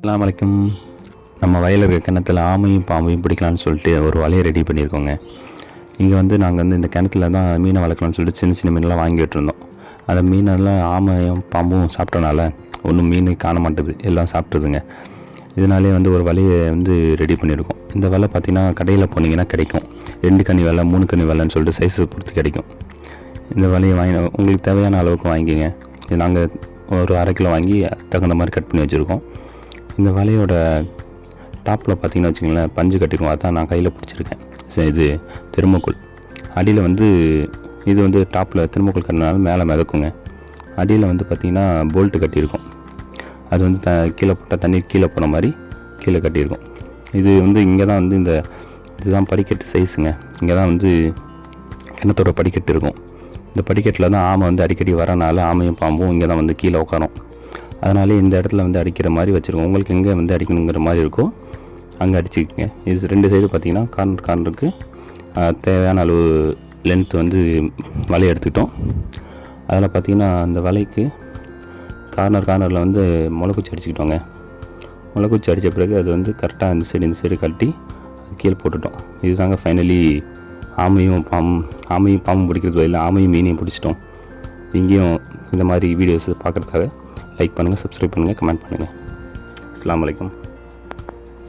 அஸ்ஸலாமு அலைக்கும். நம்ம வயலில் இருக்க கிணத்துல ஆமையும் பாம்பையும் பிடிக்கலான்னு சொல்லிட்டு ஒரு வலையை ரெடி பண்ணியிருக்கோங்க. இங்கே வந்து நாங்கள் வந்து இந்த கிணத்துல தான் மீனை வளர்க்கலாம்னு சொல்லிட்டு சின்ன சின்ன மீனெல்லாம் வாங்கிட்டு இருந்தோம். அந்த மீனெல்லாம் ஆமையும் பாம்பும் சாப்பிட்டனால ஒன்றும் மீன் காண மாட்டுது, எல்லாம் சாப்பிட்ருதுங்க. இதனாலே வந்து ஒரு வலையை வந்து ரெடி பண்ணியிருக்கோம். இந்த வலை பார்த்திங்கன்னா கடையில் போனீங்கன்னா கிடைக்கும். 2 கனி வலை 3 கனி வலைன்னு சொல்லிட்டு சைஸை பொறுத்து கிடைக்கும். இந்த வலையை வாங்கி உங்களுக்கு தேவையான அளவுக்கு வாங்கிங்க. இது நாங்கள் ஒரு 1/2 கிலோ வாங்கி தகுந்த மாதிரி கட் பண்ணி வச்சுருக்கோம். இந்த வலையோட டாப்பில் பார்த்திங்கன்னா வச்சுங்களேன் பஞ்சு கட்டிருக்கோம். அதான் நான் கையில் பிடிச்சிருக்கேன். சரி, இது தெர்மோக்கோல். அடியில் வந்து இது வந்து டாப்பில் தெர்மோக்கோல் கட்டினாலும் மேலே மிதக்குங்க. அடியில் வந்து பார்த்திங்கன்னா போல்ட்டு கட்டியிருக்கோம். அது வந்து கீழே போட்டால் தண்ணீர் கீழே போன மாதிரி கீழே கட்டியிருக்கோம். இது வந்து இங்கே தான் வந்து இதுதான் படிக்கட்டு சைஸுங்க. இங்கே தான் வந்து கிணத்தோட படிக்கட்டு இருக்கும். இந்த படிக்கட்டில் தான் ஆமை வந்து அடிக்கடி வரனால ஆமையும் பாம்பும் இங்கே தான் வந்து கீழே உட்காரும். அதனாலே இந்த இடத்துல வந்து அடிக்கிற மாதிரி வச்சுருக்கோம். உங்களுக்கு எங்கே வந்து அடிக்கணுங்கிற மாதிரி இருக்கோ அங்கே அடிச்சுக்கோங்க. இது 2 சைடு பார்த்திங்கன்னா கார்னருக்கு தேவையான அளவு லென்த் வந்து வலையை எடுத்துக்கிட்டோம். அதில் பார்த்திங்கன்னா அந்த வலைக்கு கார்னரில் வந்து முளைக்குச்சி அடிச்சுக்கிட்டோங்க. முளைக்குச்சி அடித்த பிறகு அது வந்து கரெக்டாக இந்த சைடு கட்டி கீழே போட்டுட்டோம். இதுதாங்க ஃபைனலி ஆமையும் பாம்பும் பிடிக்கிறது இல்லை, ஆமையும் மீனையும் பிடிச்சிட்டோம். இங்கேயும் இந்த மாதிரி வீடியோஸ் பார்க்குறதுக்காக லைக் பண்ணுங்கள், சப்ஸ்கிரைப் பண்ணுங்கள், கமெண்ட் பண்ணுங்கள். அஸ்ஸலாமு அலைக்கும்.